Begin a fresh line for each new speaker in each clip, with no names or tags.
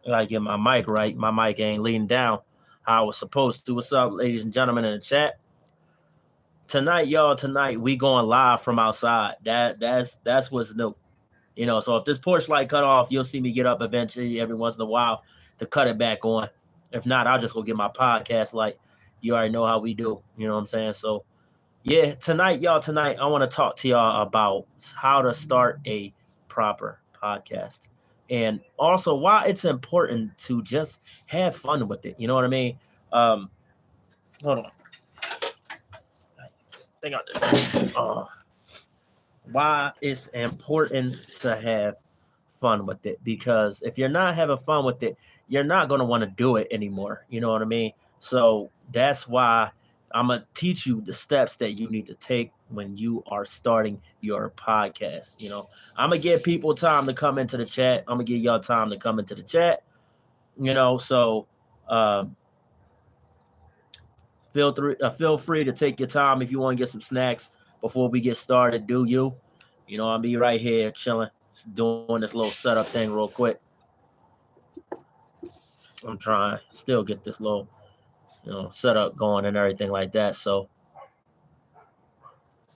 I gotta get my mic right. My mic ain't leaning down how I was supposed to. What's up, ladies and gentlemen in the chat? Tonight, y'all, tonight we going live from outside. That's what's new. So if this porch light cut off, you'll see me get up eventually every once in a while to cut it back on. If not, I'll just go get my podcast light. You already know how we do. You know what I'm saying? So yeah, tonight I want to talk to y'all about how to start a proper podcast. And also why it's important to just have fun with it. You know what I mean? Hold on. Think why it's important to have fun with it, because if you're not having fun with it, you're not going to want to do it anymore. You know what I mean? So that's why I'm going to teach you the steps that you need to take when you are starting your podcast. I'm going to give people time to come into the chat. I'm going to give y'all time to come into the chat. So feel free to take your time if you want to get some snacks before we get started. I'll be right here chilling, doing this little setup thing real quick. I'm trying to still get this little, setup going and everything like that. So,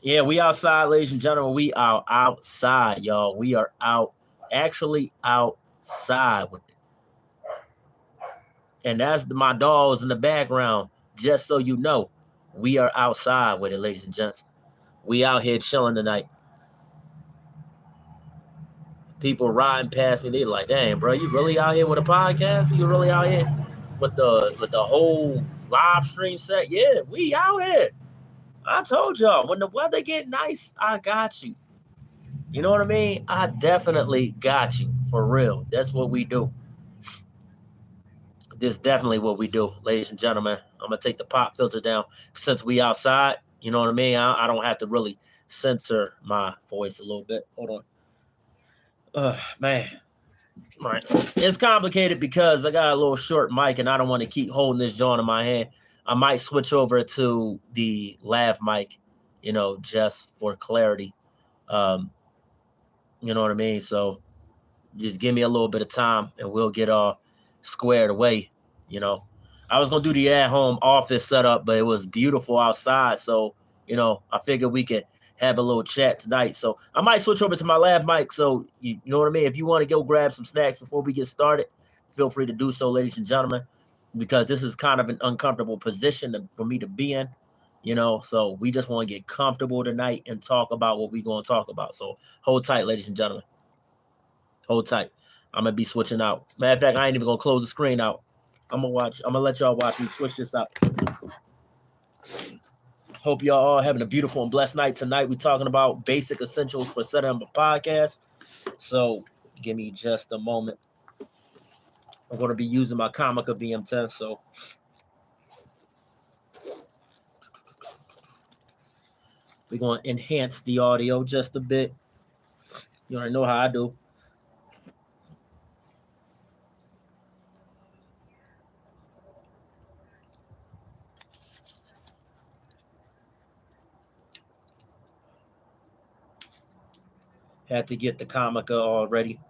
yeah, we outside, ladies and gentlemen. We are outside, y'all. We are actually outside with it. And that's my dogs in the background. Just so you know, we are outside with it, ladies and gents. We out here chilling tonight. People riding past me, they like, "Dang, bro, you really out here with a podcast? You really out here with the whole live stream set?" Yeah, we out here. I told y'all, when the weather get nice, I got you. You know what I mean? I definitely got you, for real. That's what we do. This is definitely what we do, ladies and gentlemen. I'm gonna take the pop filter down since we outside. You know what I mean? I don't have to really censor my voice a little bit. Hold on. Man. All right. It's complicated because I got a little short mic and I don't want to keep holding this joint in my hand. I might switch over to the lav mic, just for clarity. You know what I mean? So just give me a little bit of time and we'll get all squared away. I was going to do the at-home office setup, but it was beautiful outside. So, I figured we could have a little chat tonight. So I might switch over to my lav mic. So, you know what I mean? If you want to go grab some snacks before we get started, feel free to do so, ladies and gentlemen, because this is kind of an uncomfortable position for me to be in, so we just want to get comfortable tonight and talk about what we're going to talk about. So hold tight, ladies and gentlemen. Hold tight. I'm going to be switching out. Matter of fact, I ain't even going to close the screen out. I'm going to let y'all watch me switch this out. Hope y'all all having a beautiful and blessed night. Tonight, we're talking about basic essentials for setting up a podcast. So give me just a moment. I'm going to be using my Comica BM10. So we're going to enhance the audio just a bit. You already know how I do. Had to get the Comica already.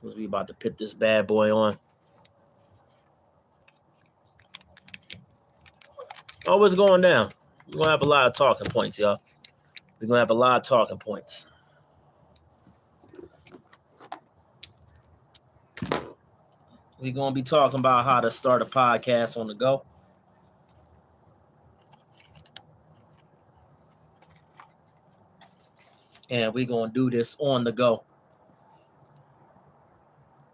Was we about to put this bad boy on? Oh, what's going down? We're going to have a lot of talking points, y'all. We're going to have a lot of talking points. We're going to be talking about how to start a podcast on the go. And we're going to do this on the go.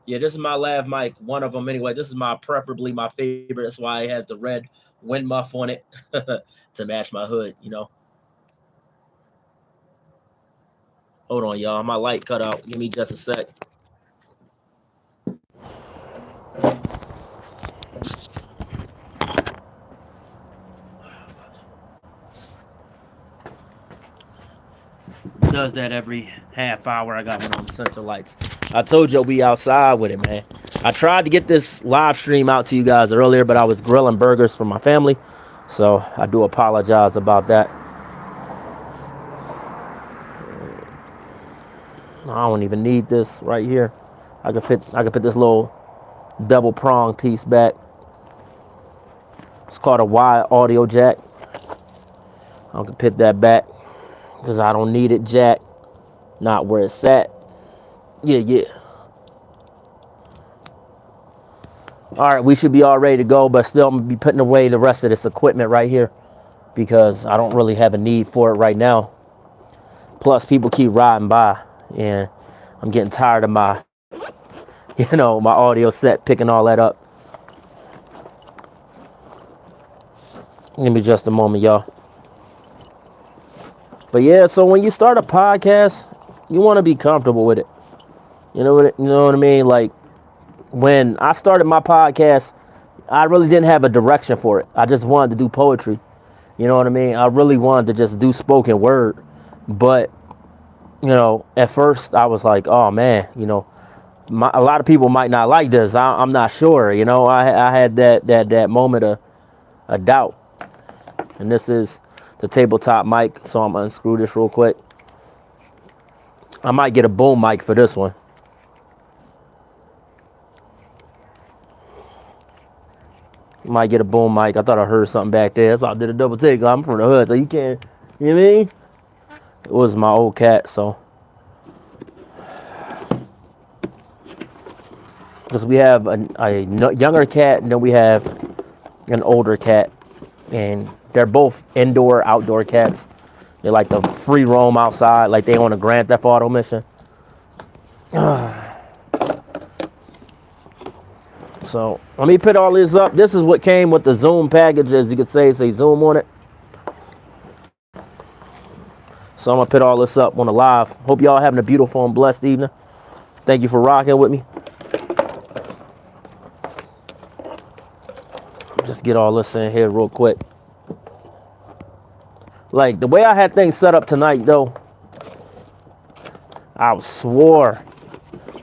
Yeah, this is my lav mic, one of them anyway. This is preferably my favorite. That's why it has the red wind muff on it to match my hood, Hold on, y'all. My light cut out. Give me just a sec. Does that every half hour. I got one of them sensor lights. I told you we outside with it, man. I tried to get this live stream out to you guys earlier, but I was grilling burgers for my family. So I do apologize about that. I don't even need this right here. I could put this little double prong piece back. It's called a wide audio jack. I can put that back because I don't need it jack. Not where it's at. Yeah. All right, we should be all ready to go, but still I'm gonna be putting away the rest of this equipment right here because I don't really have a need for it right now. Plus, people keep riding by, and I'm getting tired of my, my audio set picking all that up. Give me just a moment, y'all. But yeah, so when you start a podcast, you want to be comfortable with it. You know what I mean? Like when I started my podcast, I really didn't have a direction for it. I just wanted to do poetry. You know what I mean? I really wanted to just do spoken word. But, at first I was like, oh man, a lot of people might not like this. I'm not sure. I had that moment of doubt. And this is the tabletop mic. So I'm going to unscrew this real quick. I might get a boom mic for this one. Might get a boom mic. I thought I heard something back there. That's why I did a double take. I'm from the hood, so you can't, you know what I mean? It was my old cat, so. Because we have a younger cat, and then we have an older cat. And they're both indoor, outdoor cats. They like to free roam outside, like they on a Grand Theft Auto mission. So let me put all this up. This is what came with the Zoom package, as you could say Zoom on it. So I'm gonna put all this up on the live. Hope y'all having a beautiful and blessed evening. Thank you for rocking with me. Just get all this in here real quick. Like the way I had things set up tonight, though, I swore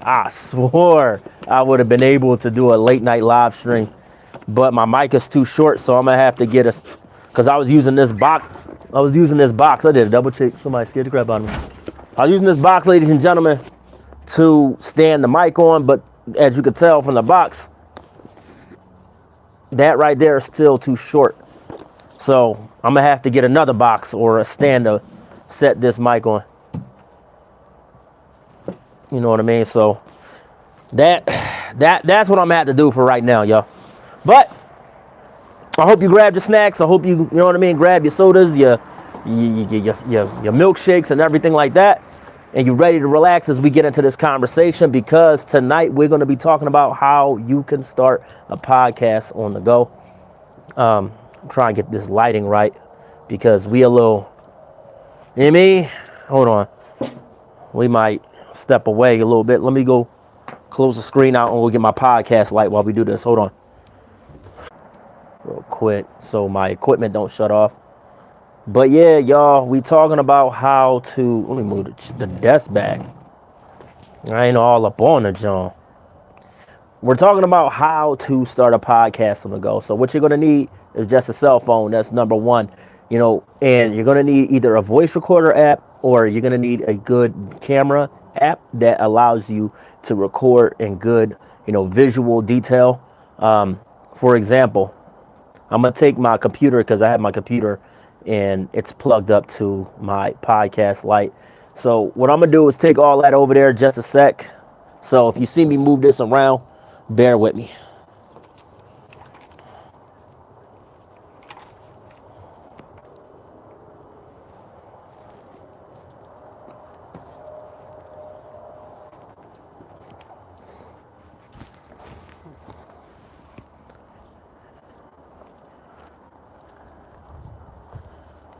I would have been able to do a late night live stream, but my mic is too short, so I'm gonna have to get a, because I was using this box. I did a double check. Somebody scared the crap out of me. I was using this box, ladies and gentlemen, to stand the mic on, but as you could tell from the box, that right there is still too short. So I'm gonna have to get another box or a stand to set this mic on. You know what I mean? So that's what I'm gonna have to do for right now, y'all. But I hope you grab your snacks. I hope you know what I mean, grab your sodas, your milkshakes and everything like that. And you're ready to relax as we get into this conversation, because tonight we're going to be talking about how you can start a podcast on the go. I'm trying to get this lighting right because we a little, you know what I mean? Hold on. We might step away a little bit. Let me go close the screen out and we'll get my podcast light while we do this. Hold on. Real quick so my equipment don't shut off. But yeah, y'all, we talking about how to, let me move the desk back. I ain't all up on the John. We're talking about how to start a podcast on the go. So what you're going to need is just a cell phone. That's number one, and you're going to need either a voice recorder app or you're going to need a good camera app that allows you to record in good, visual detail. For example, I'm going to take my computer because I have my computer and it's plugged up to my podcast light. So what I'm going to do is take all that over there just a sec. So if you see me move this around, bear with me.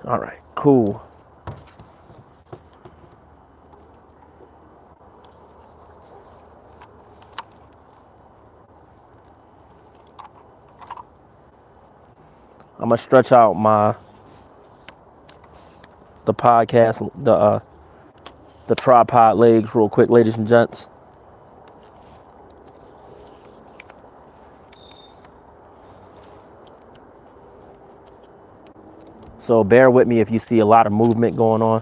All right, cool. I'm gonna stretch out the podcast, the tripod legs real quick, ladies and gents. So bear with me if you see a lot of movement going on.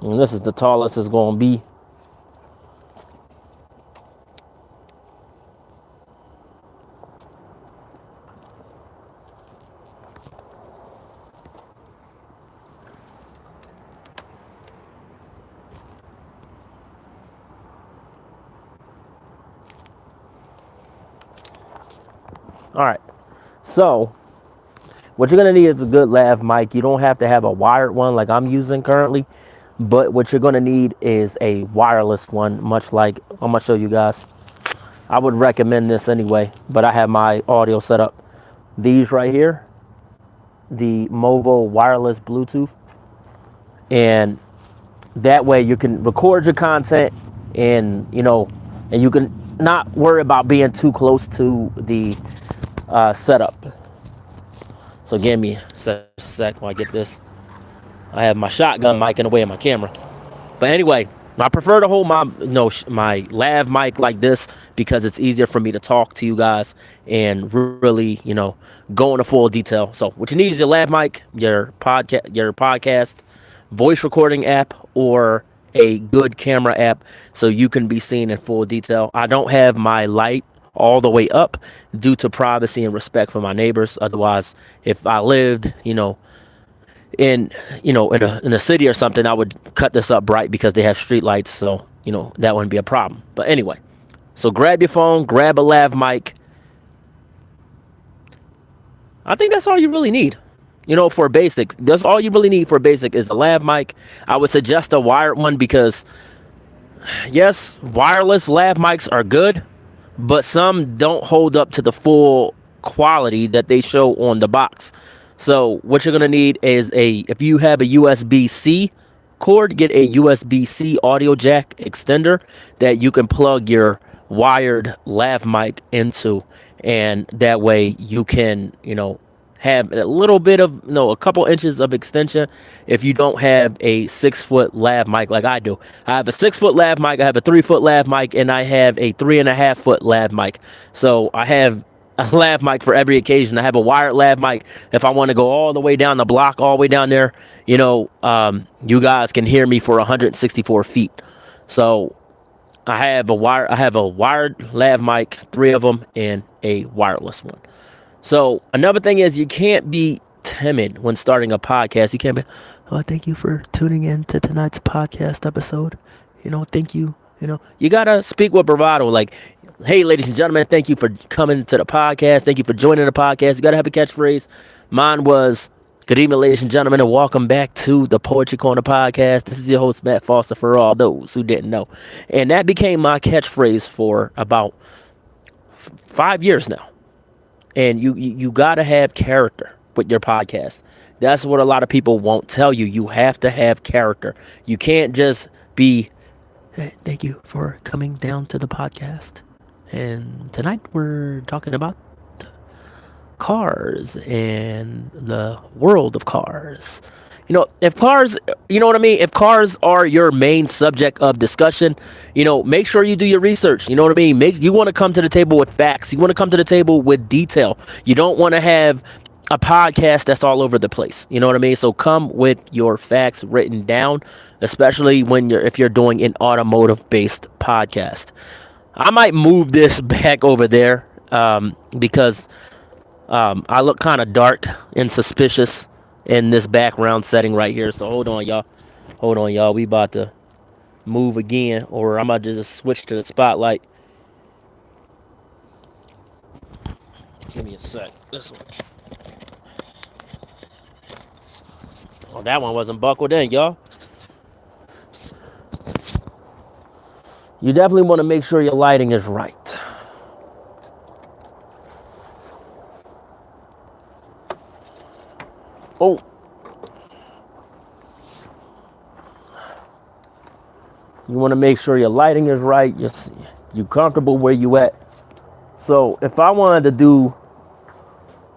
And this is the tallest it's going to be. All right. So what you're going to need is a good lav mic. You don't have to have a wired one like I'm using currently. But what you're going to need is a wireless one, much like I'm going to show you guys. I would recommend this anyway, but I have my audio set up. These right here, the Movo wireless Bluetooth. And that way you can record your content and, and you can not worry about being too close to the setup. So give me a sec while I get this. I have my shotgun mic in the way of my camera. But anyway, I prefer to hold my lav mic like this because it's easier for me to talk to you guys and really, go into full detail. So what you need is your lav mic, your podcast voice recording app, or a good camera app so you can be seen in full detail. I don't have my light all the way up due to privacy and respect for my neighbors. Otherwise, if I lived, in a city or something, I would cut this up bright because they have street lights, so that wouldn't be a problem. But anyway, so grab your phone, grab a lav mic. I think that's all you really need. For basic, that's all you really need for basic is a lav mic. I would suggest a wired one because yes, wireless lav mics are good, but some don't hold up to the full quality that they show on the box. So what you're gonna need is if you have a USB-C cord, get a USB-C audio jack extender that you can plug your wired lav mic into, and that way you can have a little bit of a couple inches of extension. If you don't have a 6-foot lav mic like I do, I have a 6-foot lav mic, I have a 3-foot lav mic, and I have a 3.5-foot lav mic. So I have a lav mic for every occasion. I have a wired lav mic if I want to go all the way down the block, all the way down there. You guys can hear me for 164 feet. So I have a wired lav mic, 3 of them, and a wireless one. So another thing is you can't be timid when starting a podcast. You can't be, oh, thank you for tuning in to tonight's podcast episode. Thank you. You got to speak with bravado. Like, hey, ladies and gentlemen, thank you for coming to the podcast. Thank you for joining the podcast. You got to have a catchphrase. Mine was, good evening, ladies and gentlemen, and welcome back to the Poetry Corner podcast. This is your host, Matt Foster, for all those who didn't know. And that became my catchphrase for about 5 years now. And you got to have character with your podcast. That's what a lot of people won't tell you. You have to have character. You can't just be, hey, thank you for coming down to the podcast. And tonight we're talking about cars and the world of cars. If cars, you know what I mean? If cars are your main subject of discussion, make sure you do your research. You know what I mean? You want to come to the table with facts. You want to come to the table with detail. You don't want to have a podcast that's all over the place. You know what I mean? So come with your facts written down, especially if you're doing an automotive based podcast. I might move this back over there because I look kind of dark and suspicious in this background setting right here. So hold on, y'all. We about to move again, or I'm about to just switch to the spotlight. Give me a sec. This one. Oh, that one wasn't buckled in, y'all. You definitely want to make sure your lighting is right. Oh. You want to make sure your lighting is right. You're comfortable where you at. So if I wanted to do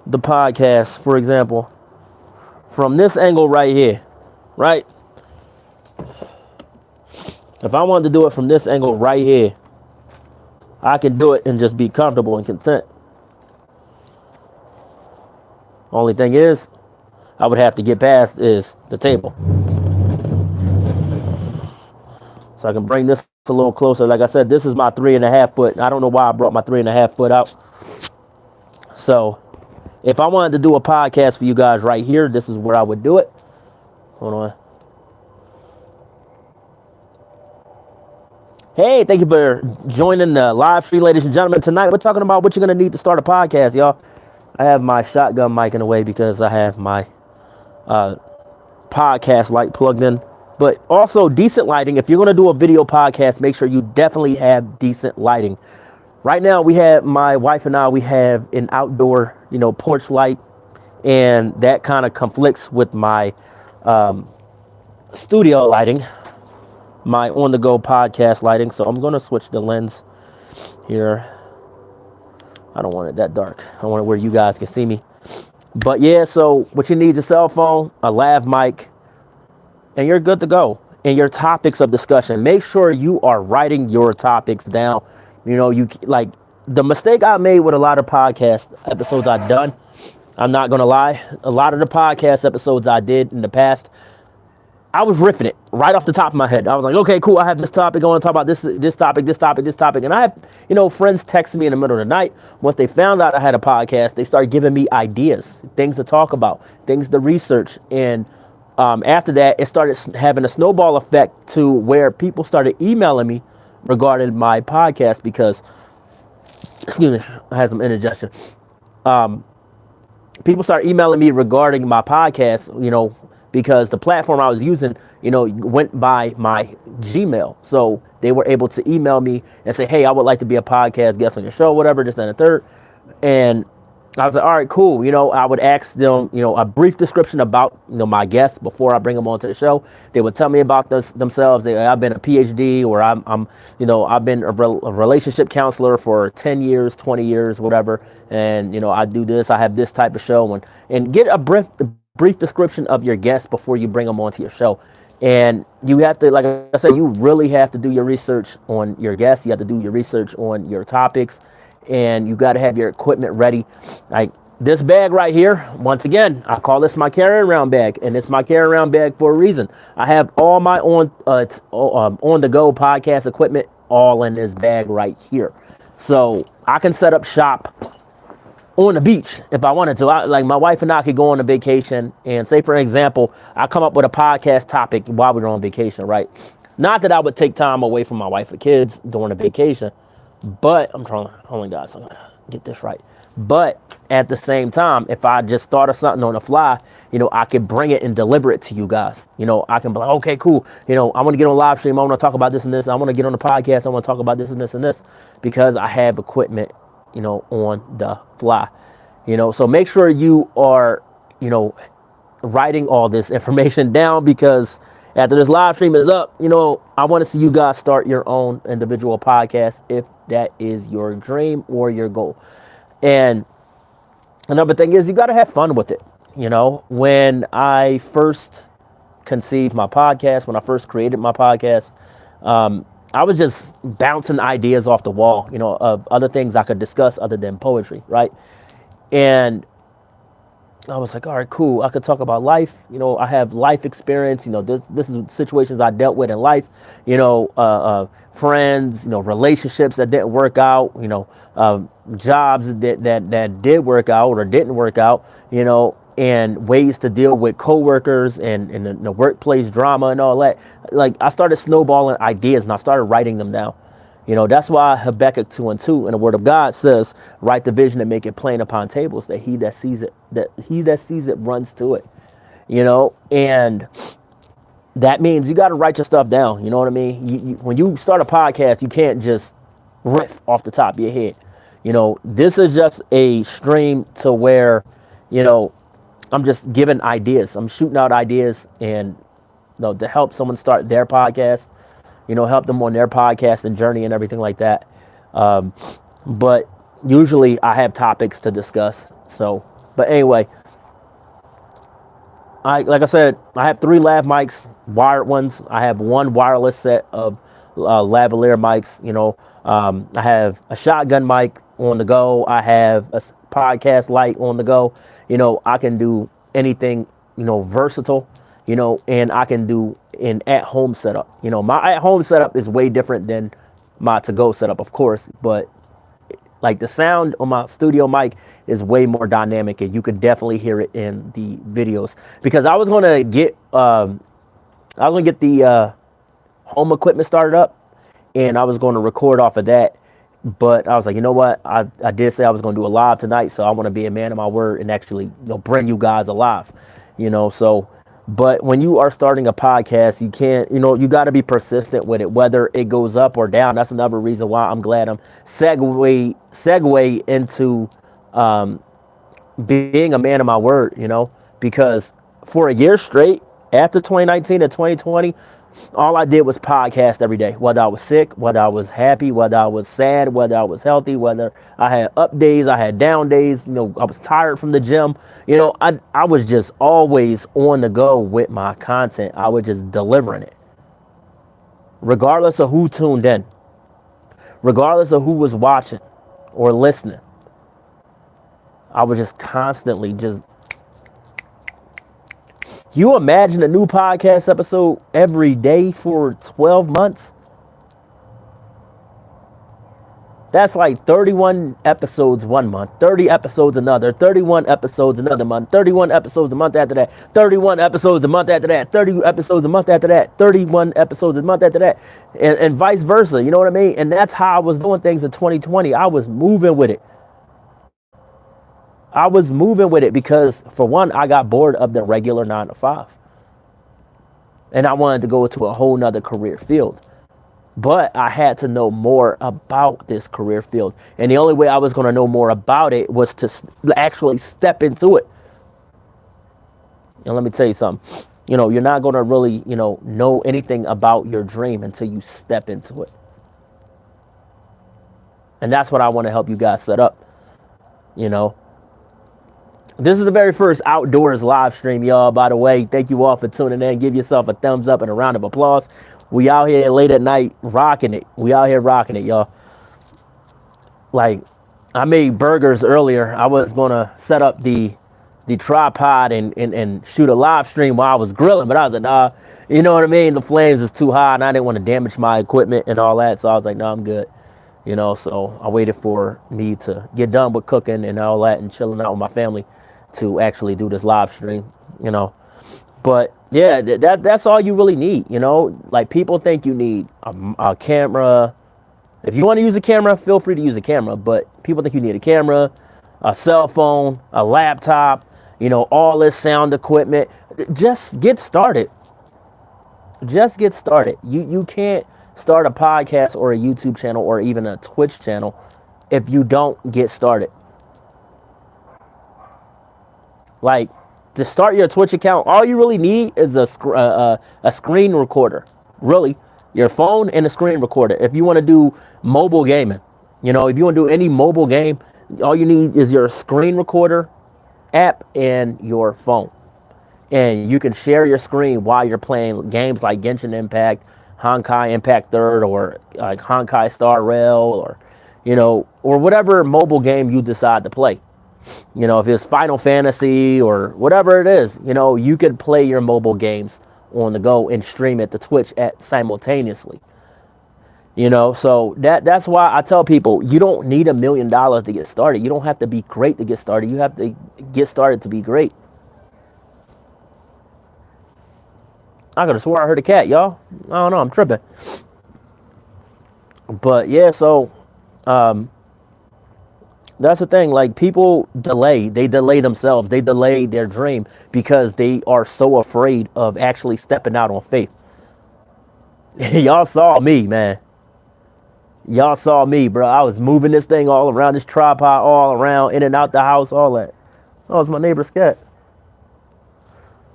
the podcast, for example, from this angle right here, right? If I wanted to do it from this angle right here, I can do it and just be comfortable and content. Only thing is, I would have to get past is the table. So I can bring this a little closer. Like I said, this is my 3.5 foot. I don't know why I brought my 3.5 foot out. So if I wanted to do a podcast for you guys right here, this is where I would do it. Hold on. Hey, thank you for joining the live stream, ladies and gentlemen. Tonight, we're talking about what you're going to need to start a podcast, y'all. I have my shotgun mic in the way because I have my podcast light plugged in. But also decent lighting. If you're going to do a video podcast, make sure you definitely have decent lighting. Right now, my wife and I, we have an outdoor, porch light. And that kind of conflicts with my studio lighting, my on-the-go podcast lighting. So I'm going to switch the lens here. I don't want it that dark. I want it where you guys can see me. But yeah, so what you need is a cell phone, a lav mic, and you're good to go. And your topics of discussion, make sure you are writing your topics down. You like the mistake I made with a lot of podcast episodes I've done. I'm not going to lie. A lot of the podcast episodes I did in the past, I was riffing it right off the top of my head. I was like, okay, cool. I have this topic. I want to talk about this topic. And I have, friends texting me in the middle of the night. Once they found out I had a podcast, they started giving me ideas, things to talk about, things to research. And after that, it started having a snowball effect to where people started emailing me regarding my podcast because, excuse me, I had some indigestion. People started emailing me regarding my podcast, because the platform I was using, went by my Gmail. So they were able to email me and say, hey, I would like to be a podcast guest on your show, whatever, this and the third. And I was like, all right, cool. I would ask them, a brief description about, my guests before I bring them onto the show. They would tell me about themselves. I've been a PhD, or I've been a relationship counselor for 10 years, 20 years, whatever. And, I do this, I have this type of show, and get a brief description of your guests before you bring them onto your show. And you have to, like I said, you really have to do your research on your guests. You have to do your research on your topics. And you got to have your equipment ready. Like this bag right here, once again, I call this my carry around bag, and it's my carry around bag for a reason. I have all my on the go podcast equipment all in this bag right here, so I can set up shop on the beach if I wanted to. Like my wife and I could go on a vacation, and say for example, I come up with a podcast topic while we're on vacation, right? Not that I would take time away from my wife or kids during a vacation. But I'm trying, oh my God, so I'm gonna get this right. But at the same time, if I just thought of something on the fly, I could bring it and deliver it to you guys. I can be like, okay, cool. I want to get on live stream. I want to talk about this and this. I want to get on the podcast. I want to talk about this and this and this, because I have equipment, on the fly. So make sure you are, writing all this information down, because after this live stream is up, I want to see you guys start your own individual podcast if that is your dream or your goal. And another thing is you got to have fun with it. When I first conceived my podcast, when I first created my podcast, I was just bouncing ideas off the wall, of other things I could discuss other than poetry, right? And I was like, all right, cool. I could talk about life. I have life experience. This is situations I dealt with in life. Friends. Relationships that didn't work out. Jobs that did work out or didn't work out. And ways to deal with coworkers and the workplace drama and all that. Like I started snowballing ideas and I started writing them down. That's why Habakkuk 2:2 in the Word of God says, write the vision and make it plain upon tables, that he that sees it runs to it. And that means you got to write your stuff down. You know what I mean? When you start a podcast, you can't just riff off the top of your head. This is just a stream to where, I'm just giving ideas. I'm shooting out ideas and to help someone start their podcast. Help them on their podcasting journey and everything like that. But usually I have topics to discuss. But anyway, like I said, I have 3 lav mics, wired ones. I have 1 wireless set of lavalier mics. I have a shotgun mic on the go. I have a podcast light on the go. I can do anything, versatile.
and I can do an at-home setup. My at-home setup is way different than my to-go setup, of course, but like the sound on my studio mic is way more dynamic, and you could definitely hear it in the videos. Because I was gonna get the home equipment started up, and I was going to record off of that. But I was like, you know what? I did say I was going to do a live tonight, so I want to be a man of my word and actually bring you guys alive. So, but when you are starting a podcast, you can't, you got to be persistent with it, whether it goes up or down. That's another reason why I'm glad I'm segue into being a man of my word, because for a year straight, after 2019 and 2020, all I did was podcast every day, whether I was sick, whether I was happy, whether I was sad, whether I was healthy, whether I had up days, I had down days, I was tired from the gym. I was just always on the go with my content. I was just delivering it, regardless of who tuned in, regardless of who was watching or listening. I was just constantly just. You imagine a new podcast episode every day for 12 months? That's like 31 episodes one month, 30 episodes another, 31 episodes another month, 31 episodes a month after that, 31 episodes a month after that, 30 episodes a month after that, 31 episodes a month after that, and vice versa. You know what I mean? And that's how I was doing things in 2020. I was moving with it. Because, for one, I got bored of the regular 9 to 5. And I wanted to go to a whole nother career field. But I had to know more about this career field. And the only way I was going to know more about it was to actually step into it. And let me tell you something. You're not going to really, know anything about your dream until you step into it. And that's what I want to help you guys set up. This is the very first outdoors live stream, y'all. By the way, thank you all for tuning in. Give yourself a thumbs up and a round of applause. We out here late at night rocking it. Y'all. Like, I made burgers earlier. I was going to set up the tripod and shoot a live stream while I was grilling. But I was like, nah, you know what I mean? The flames is too high, and I didn't want to damage my equipment and all that. So I was like, no, I'm good. So I waited for me to get done with cooking and all that and chilling out with my family to actually do this live stream, but yeah, that's all you really need. Like, people think you need a camera. If you want to use a camera, feel free to use a camera, but people think you need a camera, a cell phone, a laptop, all this sound equipment. Just get started. You can't start a podcast or a YouTube channel or even a Twitch channel if you don't get started. Like, to start your Twitch account, all you really need is a screen recorder. Really, your phone and a screen recorder. If you want to do mobile gaming, if you want to do any mobile game, all you need is your screen recorder app and your phone. And you can share your screen while you're playing games like Genshin Impact, Honkai Impact 3rd, or like Honkai Star Rail, or, or whatever mobile game you decide to play. If it's Final Fantasy or whatever it is, you could play your mobile games on the go and stream it to Twitch simultaneously. So that's why I tell people, you don't need $1 million to get started. You don't have to be great to get started. You have to get started to be great. I could have swore I heard a cat, y'all. I don't know, I'm tripping. But yeah, so that's the thing. Like, people they delay themselves. They delay their dream because they are so afraid of actually stepping out on faith. Y'all saw me, man. Y'all saw me, bro. I was moving this thing all around, this tripod all around, in and out the house, all that. Oh, it's my neighbor's cat.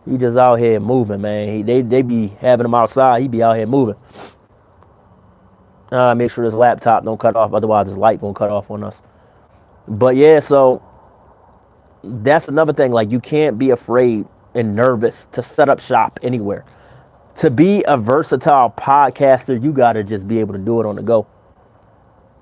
He just out here moving, man. They be having him outside. He be out here moving. Make sure this laptop don't cut off. Otherwise, this light gonna cut off on us. But yeah, so that's another thing. Like, you can't be afraid and nervous to set up shop anywhere. To be a versatile podcaster, you got to just be able to do it on the go.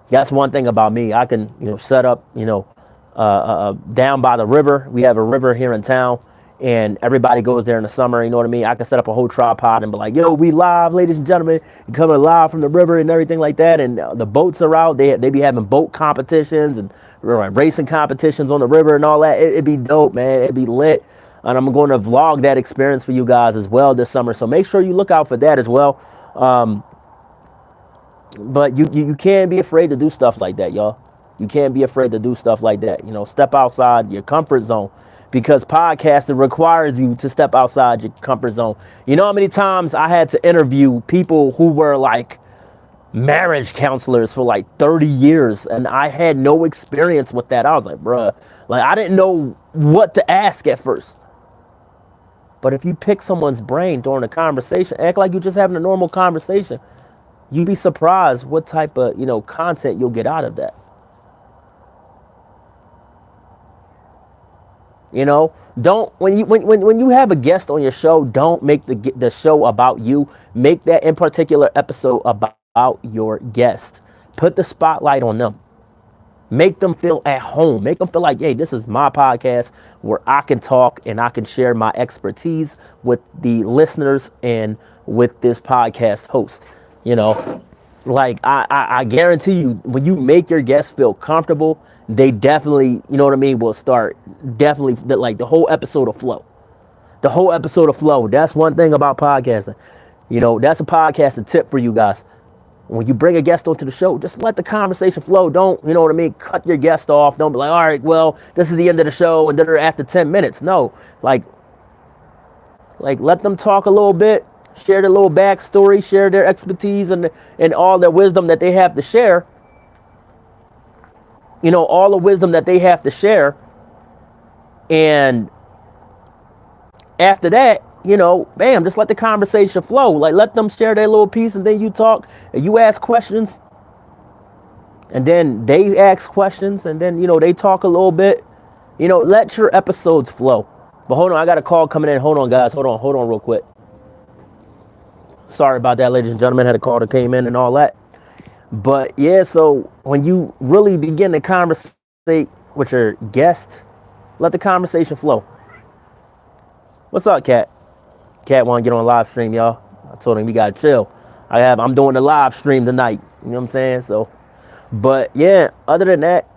That's one thing about me. I can, set up, down by the river. We have a river here in town, and everybody goes there in the summer. You know what I mean? I can set up a whole tripod and be like, yo, we live, ladies and gentlemen, you coming live from the river and everything like that. And the boats are out. They be having boat competitions and racing competitions on the river and all that. It'd be dope, man. It'd be lit. And I'm going to vlog that experience for you guys as well this summer. So make sure you look out for that as well. But you can't be afraid to do stuff like that, y'all. You can't be afraid to do stuff like that. You know, step outside your comfort zone, because podcasting requires you to step outside your comfort zone. You know how many times I had to interview people who were like marriage counselors for like 30 years and I had no experience with that. I was like, bruh, like I didn't know what to ask at first. But if you pick someone's brain during a conversation, act like you're just having a normal conversation, you'd be surprised what type of, you know, content you'll get out of that. You know, don't when you have a guest on your show, don't make the show about you. Make that in particular episode about your guest. Put the spotlight on them. Make them feel at home. Make them feel like, hey, this is my podcast where I can talk and I can share my expertise with the listeners and with this podcast host. You know, like I guarantee you, when you make your guests feel comfortable, they definitely, you know what I mean, will start definitely like the whole episode of flow. The whole episode of flow. That's one thing about podcasting. You know, that's a podcasting tip for you guys. When you bring a guest onto the show, just let the conversation flow. Don't, you know what I mean, cut your guest off. Don't be like, all right, well, this is the end of the show, and then they're after 10 minutes. No, like let them talk a little bit, share their little backstory, share their expertise and all their wisdom that they have to share. You know, all the wisdom that they have to share. And after that, you know, bam, just let the conversation flow. Like, let them share their little piece, and then you talk, and you ask questions, and then they ask questions, and then, you know, they talk a little bit. You know, let your episodes flow. But hold on, I got a call coming in. Hold on, guys. Hold on real quick. Sorry about that, ladies and gentlemen. Had a call that came in and all that. But yeah, so when you really begin to conversate with your guest, let the conversation flow. What's up, Cat? Cat want to get on live stream, y'all. I told him we gotta chill. I'm doing the live stream tonight. You know what I'm saying? So, but yeah, other than that,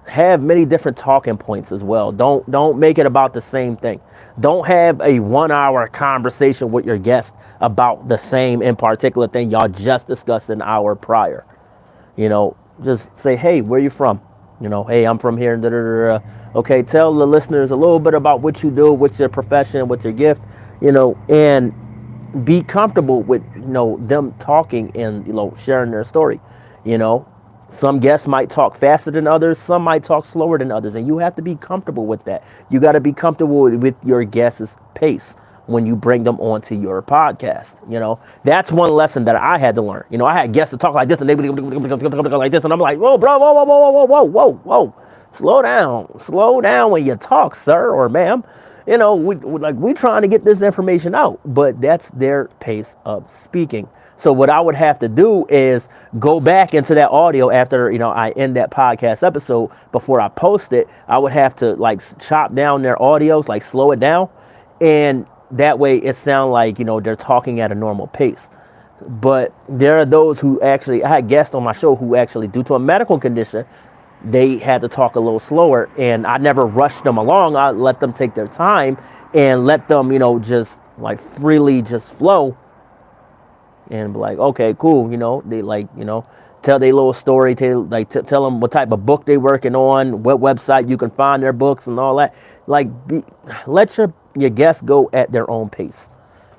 have many different talking points as well. Don't make it about the same thing. Don't have a 1 hour conversation with your guest about the same in particular thing y'all just discussed an hour prior. You know, just say, hey, where you from? You know, hey, I'm from here. Da, da, da, da. Okay, tell the listeners a little bit about what you do, what's your profession, what's your gift, you know, and be comfortable with, you know, them talking and, you know, sharing their story. You know, some guests might talk faster than others. Some might talk slower than others. And you have to be comfortable with that. You got to be comfortable with your guest's pace when you bring them onto your podcast. You know, that's one lesson that I had to learn. You know, I had guests that talk like this and they would like this. And I'm like, whoa, bro, whoa. Slow down when you talk, sir or ma'am. You know, we trying to get this information out, but that's their pace of speaking. So what I would have to do is go back into that audio after, you know, I end that podcast episode. Before I post it, I would have to like chop down their audios, like slow it down. And that way it sounds like, you know, they're talking at a normal pace. But there are those who actually, I had guests on my show who actually, due to a medical condition, they had to talk a little slower, and I never rushed them along. I let them take their time and let them, you know, just like freely just flow and be like, okay, cool. You know, they like, you know, tell their little story, tell them what type of book they working on, what website you can find their books and all that. Like, let your guests go at their own pace,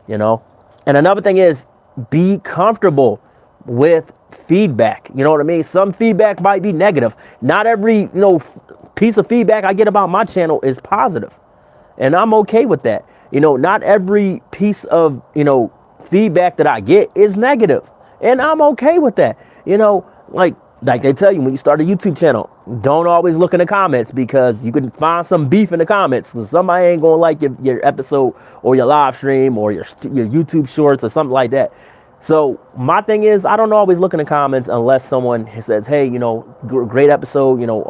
you know? And another thing is, be comfortable with feedback. You know what I mean? Some feedback might be negative. Not every, you know, piece of feedback I get about my channel is positive. And I'm okay with that. You know, not every piece of, you know, feedback that I get is negative. And I'm okay with that. You know, like they tell you when you start a YouTube channel, don't always look in the comments, because you can find some beef in the comments. Somebody ain't gonna like your episode or your live stream or your YouTube shorts or something like that. So my thing is, I don't always look in the comments unless someone says, hey, you know, great episode, you know,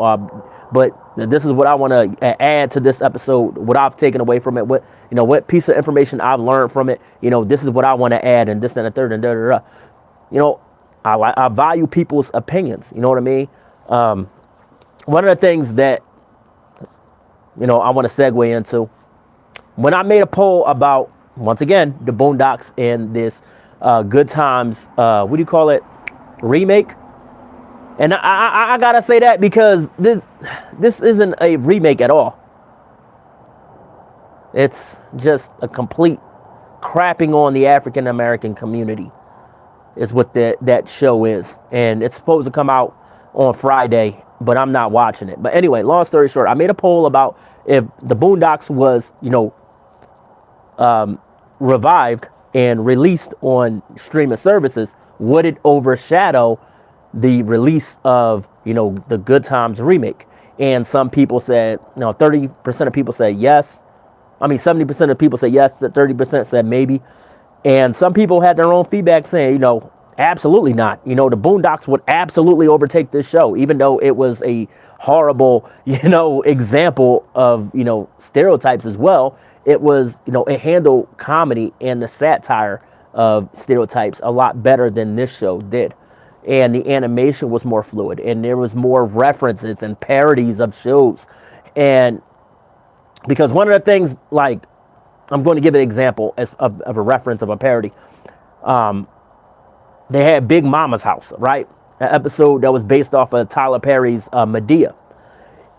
but This is what I want to add to this episode, what I've taken away from it, what piece of information I've learned from it. This is what I want to add, and this and the third, and da da da. I value people's opinions. You know what I mean? One of the things that I want to segue into, when I made a poll about, once again, the Boondocks and this Good Times, what do you call it, remake? And I gotta say that because this isn't a remake at all. It's just a complete crapping on the African American community is what that show is. And it's supposed to come out on Friday, but I'm not watching it. But anyway, long story short, I made a poll about if the Boondocks was, revived and released on streaming services, would it overshadow the release of, the Good Times remake? And some people said, 30% of people said yes. 70% of people said yes, 30% said maybe. And some people had their own feedback saying, absolutely not. The Boondocks would absolutely overtake this show, even though it was a horrible, example of, stereotypes as well. It was, it handled comedy and the satire of stereotypes a lot better than this show did. And the animation was more fluid, and there was more references and parodies of shows. And because one of the things, like, I'm going to give an example of a reference of a parody. They had Big Mama's House, right? An episode that was based off of Tyler Perry's Medea.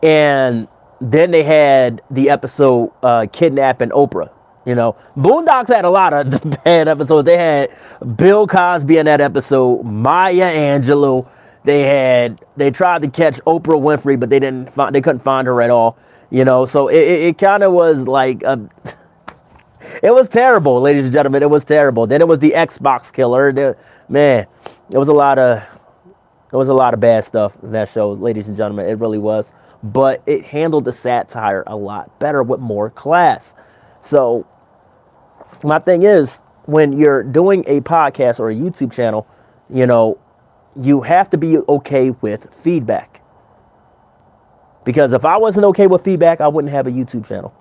And then they had the episode Kidnapping Oprah. Boondocks had a lot of bad episodes. They had Bill Cosby in that episode, Maya Angelou. They tried to catch Oprah Winfrey, but they couldn't find her at all. So it kind of was like it was terrible, ladies and gentlemen. It was terrible. Then it was the Xbox killer. It was a lot of bad stuff in that show, ladies and gentlemen. It really was. But it handled the satire a lot better with more class. So my thing is, when you're doing a podcast or a YouTube channel, you have to be okay with feedback. Because if I wasn't okay with feedback, I wouldn't have a YouTube channel.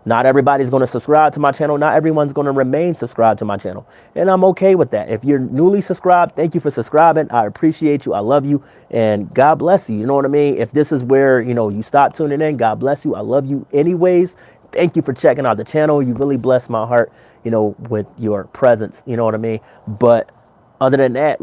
Not everybody's going to subscribe to my channel. Not everyone's going to remain subscribed to my channel. And I'm okay with that. If you're newly subscribed, thank you for subscribing. I appreciate you. I love you. And God bless you. You know what I mean? If this is where, you stop tuning in, God bless you. I love you anyways. Thank you for checking out the channel. You really bless my heart, with your presence. You know what I mean? But other than that,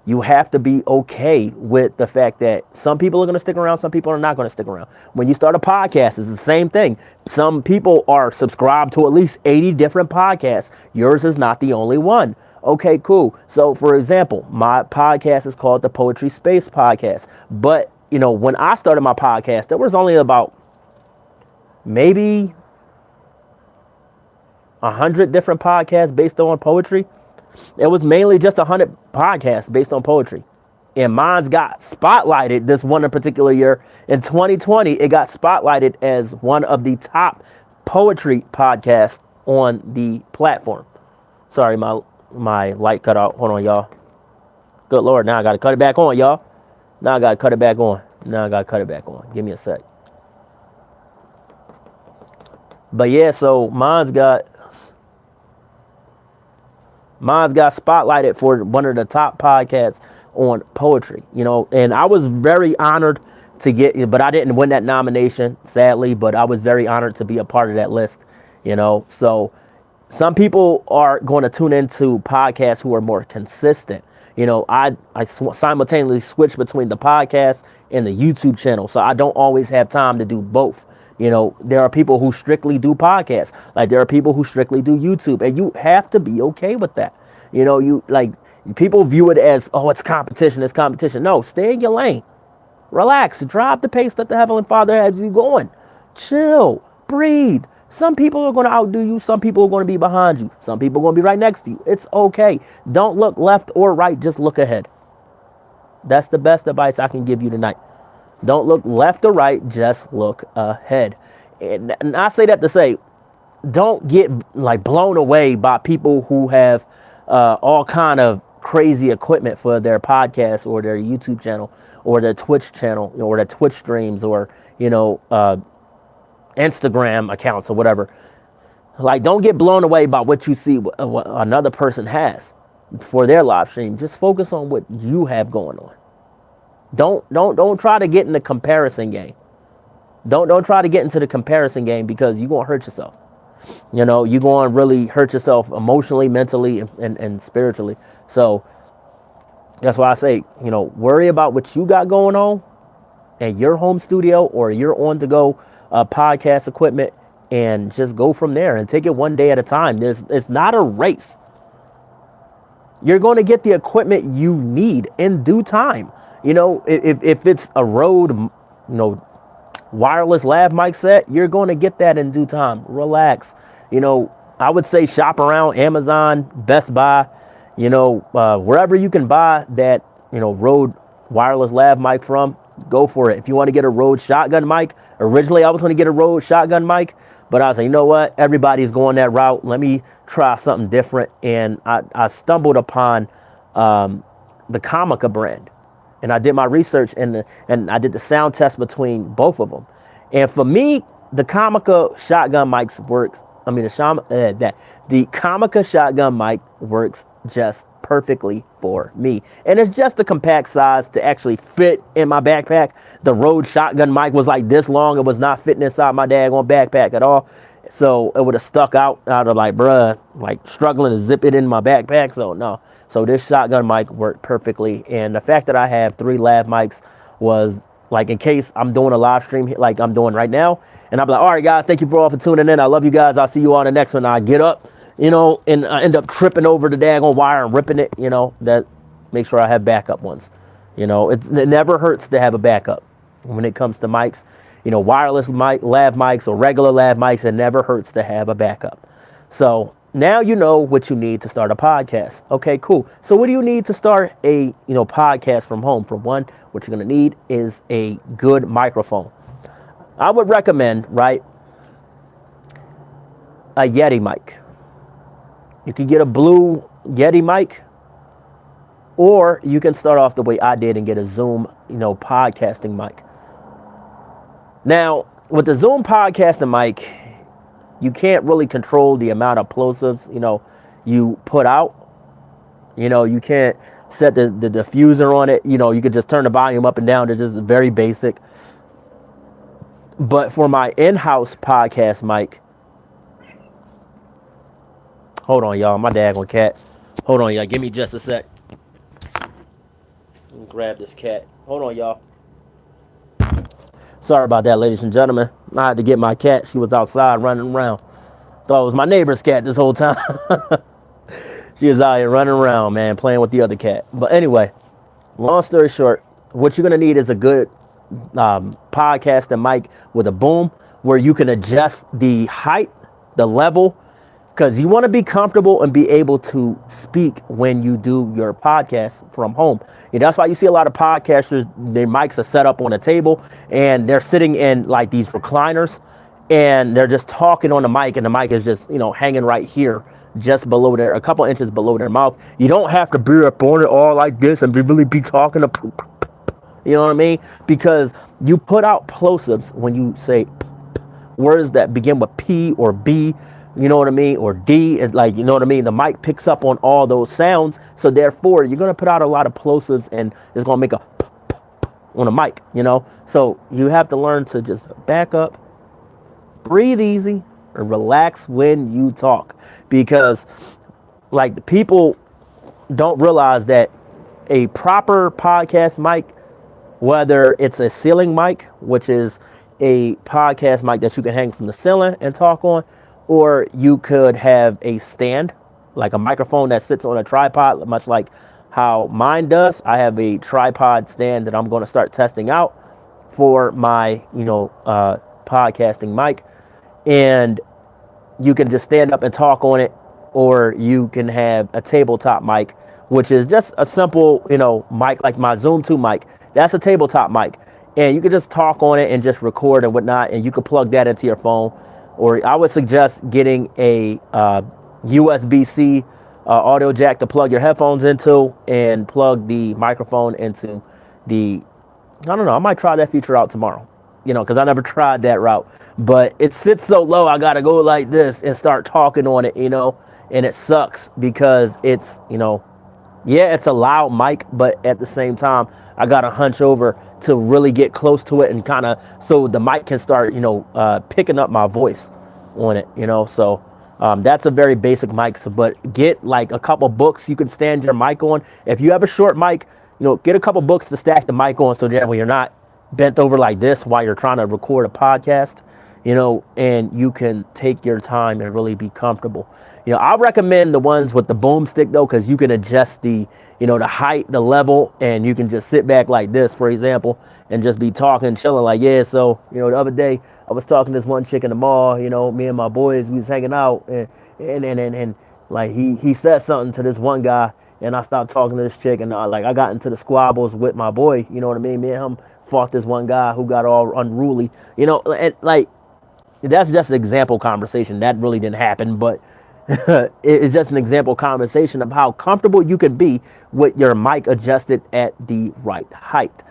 you have to be okay with the fact that some people are going to stick around, some people are not going to stick around. When you start a podcast, it's the same thing. Some people are subscribed to at least 80 different podcasts. Yours is not the only one. Okay, cool. So, for example, my podcast is called the Poetry Space Podcast. But, when I started my podcast, there was only about maybe 100 different podcasts based on poetry. It was mainly just 100 podcasts based on poetry. And mine's got spotlighted this one in particular year. In 2020, it got spotlighted as one of the top poetry podcasts on the platform. Sorry, my light cut out. Hold on, y'all. Good Lord, now I got to cut it back on, y'all. Now I got to cut it back on. Give me a sec. But yeah, so mine's got spotlighted for one of the top podcasts on poetry, and I was very honored to get, but I didn't win that nomination, sadly, but I was very honored to be a part of that list, so some people are going to tune into podcasts who are more consistent. I simultaneously switch between the podcast and the YouTube channel, so I don't always have time to do both. There are people who strictly do podcasts. Like, there are people who strictly do YouTube, and you have to be okay with that. People view it as, oh, it's competition. No, stay in your lane. Relax. Drive the pace that the Heavenly Father has you going. Chill. Breathe. Some people are going to outdo you. Some people are going to be behind you. Some people are going to be right next to you. It's okay. Don't look left or right. Just look ahead. That's the best advice I can give you tonight. Don't look left or right, just look ahead. And I say that to say, don't get blown away by people who have all kind of crazy equipment for their podcast or their YouTube channel or their Twitch channel or their Twitch streams or, Instagram accounts or whatever. Like, don't get blown away by what you see what another person has for their live stream. Just focus on what you have going on. Don't try to get in the comparison game. Don't try to get into the comparison game, because you're going to hurt yourself. You're going to really hurt yourself emotionally, mentally, and spiritually. So that's why I say, worry about what you got going on in your home studio or your on-to-go podcast equipment, and just go from there and take it one day at a time. It's not a race. You're going to get the equipment you need in due time. If it's a Rode, wireless lav mic set, you're going to get that in due time. Relax. I would say shop around Amazon, Best Buy, wherever you can buy that, Rode wireless lav mic from, go for it. If you want to get a Rode shotgun mic, originally I was going to get a Rode shotgun mic, but I was like, you know what? Everybody's going that route. Let me try something different. And I stumbled upon the Comica brand. And I did my research and I did the sound test between both of them. And for me, the Comica shotgun mics works. The Comica shotgun mic works just perfectly for me. And it's just a compact size to actually fit in my backpack. The Rode shotgun mic was like this long. It was not fitting inside my daggone backpack at all. So it would have stuck out of struggling to zip it in my backpack. So no. So this shotgun mic worked perfectly. And the fact that I have 3 lav mics was like, in case I'm doing a live stream like I'm doing right now, and I'm like, all right, guys, thank you for tuning in. I love you guys. I'll see you on the next one. I get up, and I end up tripping over the daggone wire and ripping it, that make sure I have backup ones. It never hurts to have a backup when it comes to mics. Wireless mic, lav mics, or regular lav mics, it never hurts to have a backup. So now you know what you need to start a podcast. Okay, cool. So what do you need to start a podcast from home? For one, what you're going to need is a good microphone. I would recommend, a Yeti mic. You can get a blue Yeti mic, or you can start off the way I did and get a Zoom, podcasting mic. Now, with the Zoom podcasting mic, you can't really control the amount of plosives, you put out. You can't set the diffuser on it. You could just turn the volume up and down. It's just very basic. But for my in-house podcast mic, hold on, y'all. My daggone cat. Hold on, y'all. Give me just a sec. Let me grab this cat. Hold on, y'all. Sorry about that, ladies and gentlemen. I had to get my cat. She was outside running around. Thought it was my neighbor's cat this whole time. She is out here running around, man, playing with the other cat. But anyway, long story short, what you're going to need is a good podcasting mic with a boom where you can adjust the height, the level, because you want to be comfortable and be able to speak when you do your podcast from home. That's why you see a lot of podcasters, their mics are set up on a table and they're sitting in like these recliners and they're just talking on the mic, and the mic is just, hanging right here, just below there, a couple inches below their mouth. You don't have to be up on it all like this and really be talking to, you know what I mean? Because you put out plosives when you say words that begin with P or B, you know what I mean, or D, you know what I mean? The mic picks up on all those sounds, so therefore you're going to put out a lot of plosives and it's going to make a on the mic, So you have to learn to just back up, breathe easy, and relax when you talk, because the people don't realize that a proper podcast mic, whether it's a ceiling mic, which is a podcast mic that you can hang from the ceiling and talk on, or you could have a stand, like a microphone that sits on a tripod, much like how mine does. I have a tripod stand that I'm going to start testing out for my, podcasting mic. And you can just stand up and talk on it, or you can have a tabletop mic, which is just a simple, mic, like my Zoom 2 mic. That's a tabletop mic. And you can just talk on it and just record and whatnot, and you can plug that into your phone. Or I would suggest getting a USB-C audio jack to plug your headphones into, and plug the microphone into the, I don't know, I might try that feature out tomorrow, because I never tried that route. But it sits so low, I got to go like this and start talking on it, and it sucks because it's, yeah, it's a loud mic, but at the same time, I got to hunch over to really get close to it and kind of so the mic can start, picking up my voice on it, So that's a very basic mic. So, but get like a couple books you can stand your mic on. If you have a short mic, get a couple books to stack the mic on so that when you're not bent over like this while you're trying to record a podcast, and you can take your time and really be comfortable. I recommend the ones with the boomstick though, because you can adjust the, the height, the level, and you can just sit back like this, for example, and just be talking, chilling like, yeah. So, the other day I was talking to this one chick in the mall, me and my boys, we was hanging out, and like he said something to this one guy, and I stopped talking to this chick, and I got into the squabbles with my boy, you know what I mean? Me and him fought this one guy who got all unruly, and like, that's just an example conversation. That really didn't happen, but it's just an example conversation of how comfortable you can be with your mic adjusted at the right height.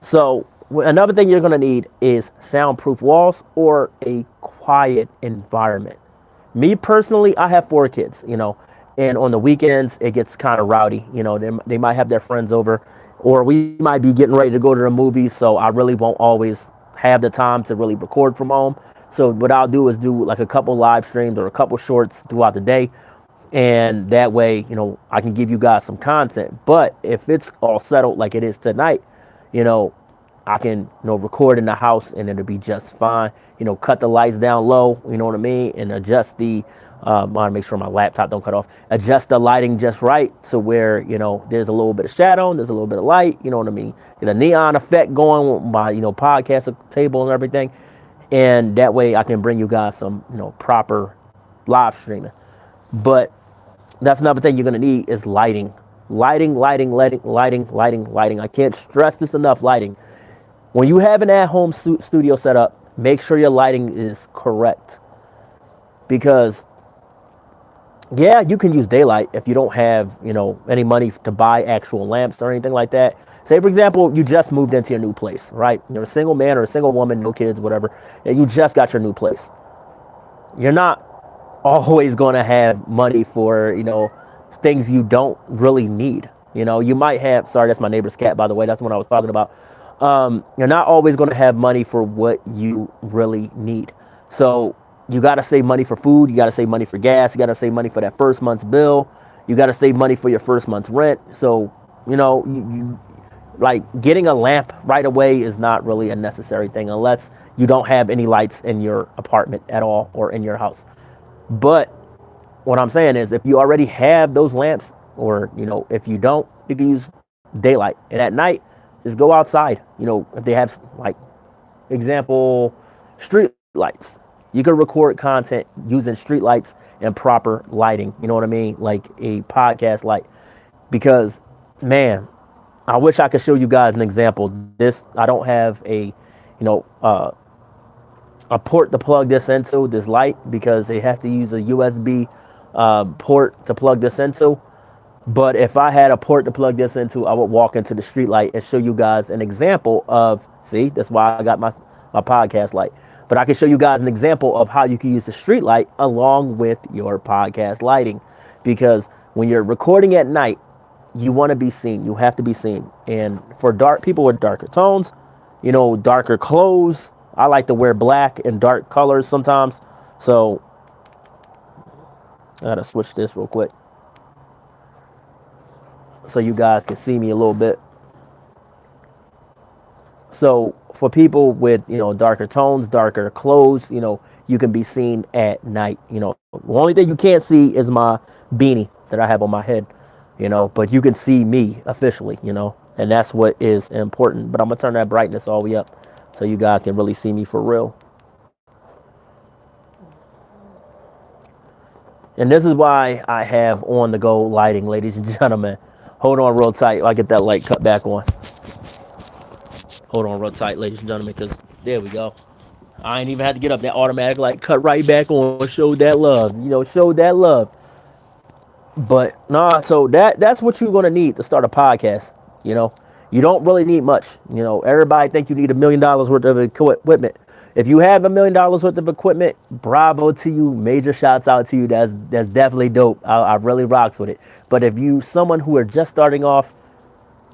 So another thing you're going to need is soundproof walls or a quiet environment. Me personally, I have 4 kids, and on the weekends it gets kind of rowdy. They might have their friends over, or we might be getting ready to go to the movies, so I really won't always have the time to really record from home. So what I'll do is do like a couple live streams or a couple shorts throughout the day, and that way, I can give you guys some content. But if it's all settled like it is tonight, I can, record in the house and it'll be just fine. Cut the lights down low, you know what I mean, and adjust the, I want to make sure my laptop don't cut off. Adjust the lighting just right to where, there's a little bit of shadow and there's a little bit of light, you know what I mean. Get a neon effect going with my, podcast table and everything. And that way I can bring you guys some, proper live streaming. But that's another thing you're going to need is lighting. Lighting. I can't stress this enough, lighting. When you have an at-home studio set up, make sure your lighting is correct. Because, yeah, you can use daylight if you don't have, any money to buy actual lamps or anything like that. Say, for example, you just moved into your new place, right? You're a single man or a single woman, no kids, whatever, and you just got your new place. You're not always going to have money for, things you don't really need. You might have, sorry, that's my neighbor's cat, by the way. That's what I was talking about. You're not always going to have money for what you really need. So you got to save money for food. You got to save money for gas. You got to save money for that first month's bill. You got to save money for your first month's rent. So, you like getting a lamp right away is not really a necessary thing unless you don't have any lights in your apartment at all or in your house. But what I'm saying is if you already have those lamps, or, if you don't, you can use daylight. And at night, just go outside. If they have, like, example, street lights, you can record content using street lights and proper lighting. You know what I mean? Like a podcast light. Because, man, I wish I could show you guys an example. I don't have a port to plug this into, this light, because they have to use a USB port to plug this into. But if I had a port to plug this into, I would walk into the street light and show you guys an example of, see, that's why I got my podcast light. But I can show you guys an example of how you can use the street light along with your podcast lighting. Because when you're recording at night, you want to be seen. You have to be seen. And for people with darker tones, darker clothes, I like to wear black and dark colors sometimes. So I got to switch this real quick so you guys can see me a little bit. So for people with, darker tones, darker clothes, you can be seen at night. The only thing you can't see is my beanie that I have on my head, but you can see me officially, and that's what is important. But I'm going to turn that brightness all the way up so you guys can really see me for real. And this is why I have on-the-go lighting, ladies and gentlemen. Hold on real tight. I'll get that light cut back on. Hold on real tight, ladies and gentlemen, because there we go. I ain't even had to get up. That automatic light cut right back on. Showed that love. Showed that love. But nah, so that's what you're gonna need to start a podcast. You know, you don't really need much. You know, everybody think you need $1 million worth of equipment. If you have $1 million worth of equipment, bravo to you. Major shouts out to you. That's definitely dope. I really rocks with it. But if you someone who are just starting off,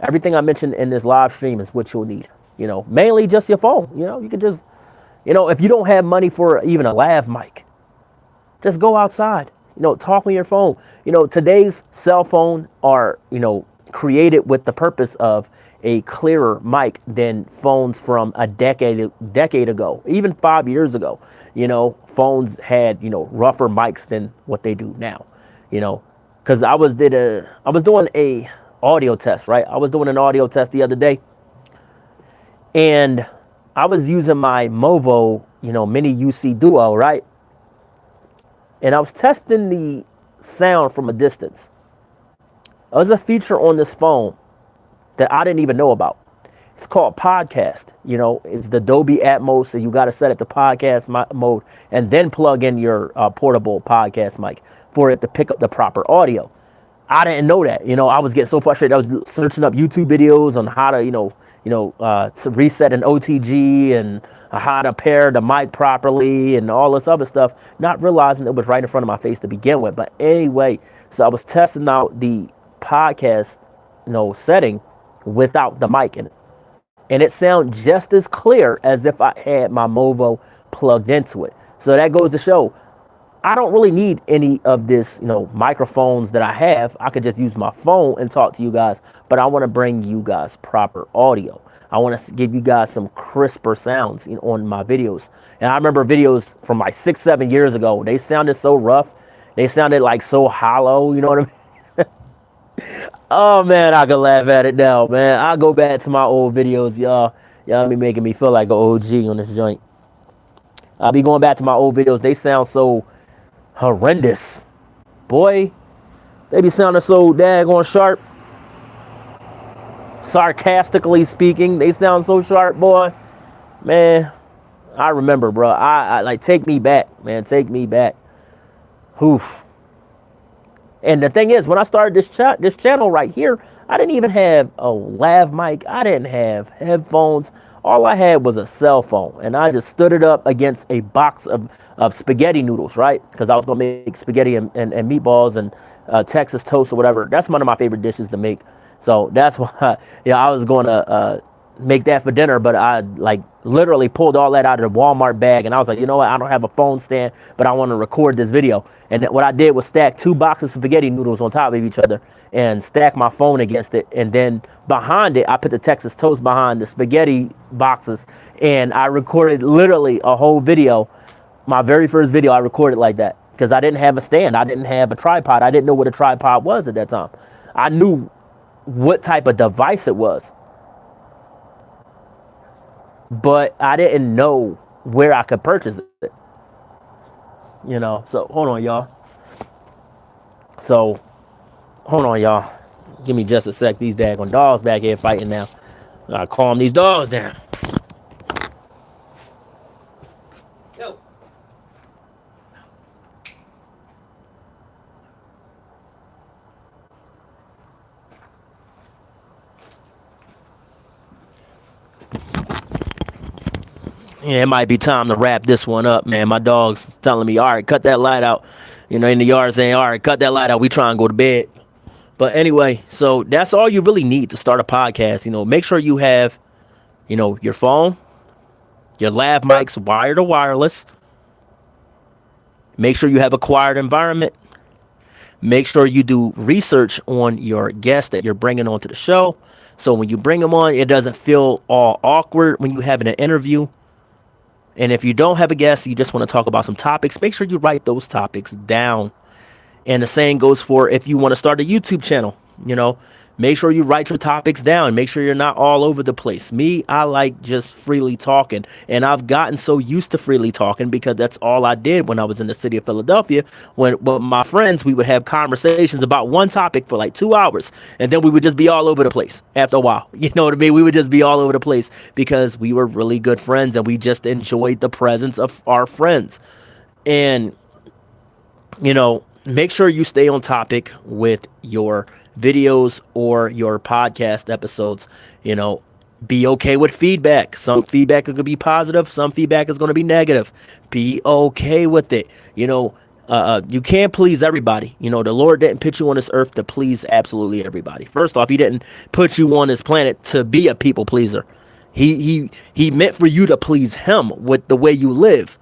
everything I mentioned in this live stream is what you'll need. You know, mainly just your phone. You know, you can just, you know, if you don't have money for even a lav mic, just go outside. You know, talk on your phone. You know, today's cell phone are, you know, created with the purpose of a clearer mic than phones from a decade ago, even 5 years ago. You know, phones had, you know, rougher mics than what they do now. You know, because I was doing a audio test, right? I was doing an audio test the other day, and I was using my Movo, you know, Mini UC Duo, right? And I was testing the sound from a distance. There's a feature on this phone that I didn't even know about. It's called podcast. You know, it's the Dolby Atmos, so you got to set it to podcast mode and then plug in your portable podcast mic for it to pick up the proper audio. I didn't know that. You know, I was getting so frustrated. I was searching up YouTube videos on how to, reset an OTG and how to pair the mic properly and all this other stuff, not realizing it was right in front of my face to begin with. But anyway, so I was testing out the podcast, you know, setting without the mic in it. And it sounded just as clear as if I had my Movo plugged into it. So that goes to show, I don't really need any of this, you know, microphones that I have. I could just use my phone and talk to you guys, but I want to bring you guys proper audio. I want to give you guys some crisper sounds, you know, on my videos. And I remember videos from like 6-7 years ago. They sounded so rough. They sounded like so hollow, you know what I mean? Oh man, I could laugh at it now, man. I'll go back to my old videos, y'all. Y'all be making me feel like an OG on this joint. I'll be going back to my old videos. They sound so horrendous. Boy, they be sounding so daggone sharp. Sarcastically speaking, they sound so sharp, boy. Man, I remember, bro. I like, take me back, man. Take me back. Oof. And the thing is, when I started this channel right here, I didn't even have a lav mic. I didn't have headphones. All I had was a cell phone, and I just stood it up against a box of spaghetti noodles, right? Because I was gonna make spaghetti and meatballs and Texas toast or whatever. That's one of my favorite dishes to make. So that's why, I was going to make that for dinner, but I like literally pulled all that out of the Walmart bag, and I was like, you know what? I don't have a phone stand, but I want to record this video. And what I did was stack 2 boxes of spaghetti noodles on top of each other and stack my phone against it. And then behind it, I put the Texas toast behind the spaghetti boxes, and I recorded literally a whole video. My very first video I recorded like that because I didn't have a stand. I didn't have a tripod. I didn't know what a tripod was at that time. I knew what type of device it was, but I didn't know where I could purchase it. You know, so hold on, y'all. Give me just a sec. These daggone dogs back here fighting now. I gotta calm these dogs down. Yo. Yeah, it might be time to wrap this one up, man. My dog's telling me, all right, cut that light out. You know, in the yard saying, all right, cut that light out. We try and go to bed. But anyway, so that's all you really need to start a podcast. You know, make sure you have, you know, your phone, your lav mics, wired or wireless. Make sure you have a quiet environment. Make sure you do research on your guests that you're bringing onto the show. So when you bring them on, it doesn't feel all awkward when you have an interview. And if you don't have a guest, you just want to talk about some topics, make sure you write those topics down. And the same goes for if you want to start a YouTube channel, you know, make sure you write your topics down. Make sure you're not all over the place. Me, I like just freely talking. And I've gotten so used to freely talking because that's all I did when I was in the city of Philadelphia. When with my friends, we would have conversations about one topic for like 2 hours. And then we would just be all over the place after a while. You know what I mean? We would just be all over the place because we were really good friends and we just enjoyed the presence of our friends. And, you know, make sure you stay on topic with your videos or your podcast episodes. You know, be okay with feedback. Some feedback could be positive, some feedback is going to be negative. Be okay with it. You know, you can't please everybody. You know, the Lord didn't put you on this earth to please absolutely everybody. First off, He didn't put you on this planet to be a people pleaser. He meant for you to please Him with the way you live.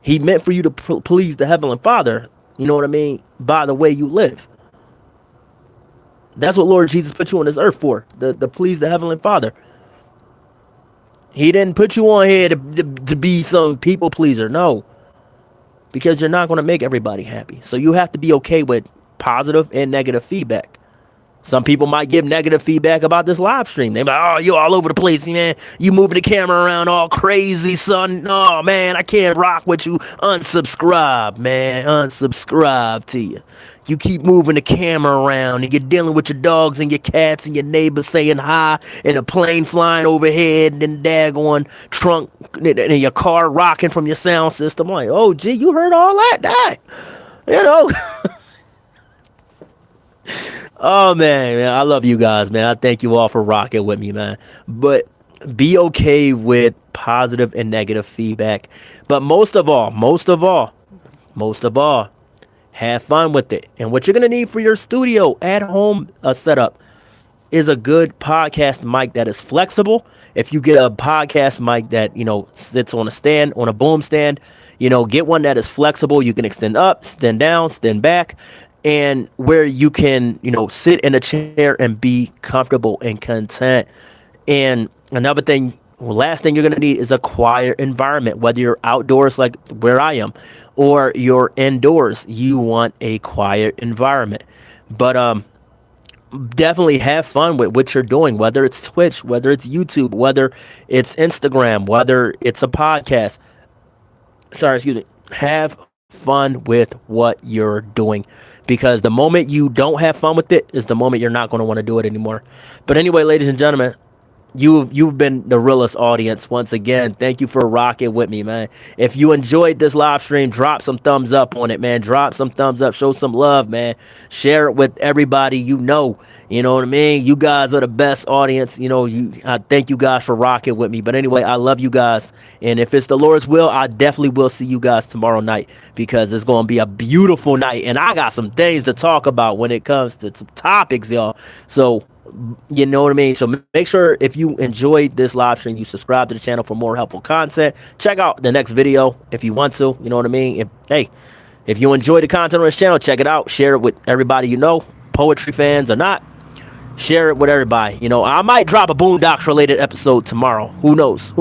He meant for you to please the Heavenly Father, you know what I mean, by the way you live. That's what Lord Jesus put you on this earth for, to please the Heavenly Father. He didn't put you on here to be some people pleaser, no, because you're not going to make everybody happy. So you have to be okay with positive and negative feedback. Some people might give negative feedback about this live stream. They're like, oh, you're all over the place, man. You moving the camera around all crazy, son. Oh, man, I can't rock with you. Unsubscribe, man. Unsubscribe to you. You keep moving the camera around and you're dealing with your dogs and your cats and your neighbors saying hi and a plane flying overhead and then daggone trunk and your car rocking from your sound system. I'm like, oh, gee, you heard all that? You know? Oh man, I love you guys, man. I thank you all for rocking with me, man. But be okay with positive and negative feedback. But most of all, have fun with it. And what you're gonna need for your studio at home setup is a good podcast mic that is flexible. If you get a podcast mic that, you know, sits on a stand, on a boom stand, you know, get one that is flexible. You can extend up, extend down, extend back, and where you can, you know, sit in a chair and be comfortable and content. And another thing, last thing you're going to need is a quiet environment, whether you're outdoors like where I am or you're indoors. You want a quiet environment. But definitely have fun with what you're doing, whether it's Twitch, whether it's YouTube, whether it's Instagram, whether it's a podcast. Sorry, excuse me. Have fun with what you're doing, because the moment you don't have fun with it is the moment you're not going to want to do it anymore. But anyway, ladies and gentlemen, you've been the realest audience once again. Thank you for rocking with me, man. If you enjoyed this live stream, drop some thumbs up on it, man. Drop some thumbs up, show some love, man. Share it with everybody you know. You know what I mean? You guys are the best audience. You know, I thank you guys for rocking with me. But anyway, I love you guys. And if it's the Lord's will, I definitely will see you guys tomorrow night, because it's going to be a beautiful night. And I got some things to talk about when it comes to some topics, y'all. So, you know what I mean? So make sure if you enjoyed this live stream, you subscribe to the channel for more helpful content. Check out the next video if you want to. You know what I mean? If you enjoy the content on this channel, check it out. Share it with everybody you know, poetry fans or not. Share it with everybody. You know, I might drop a Boondocks related episode tomorrow. Who knows?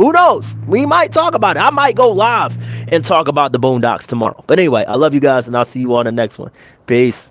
We might talk about it. I might go live and talk about the Boondocks tomorrow. But anyway, I love you guys, and I'll see you on the next one. Peace.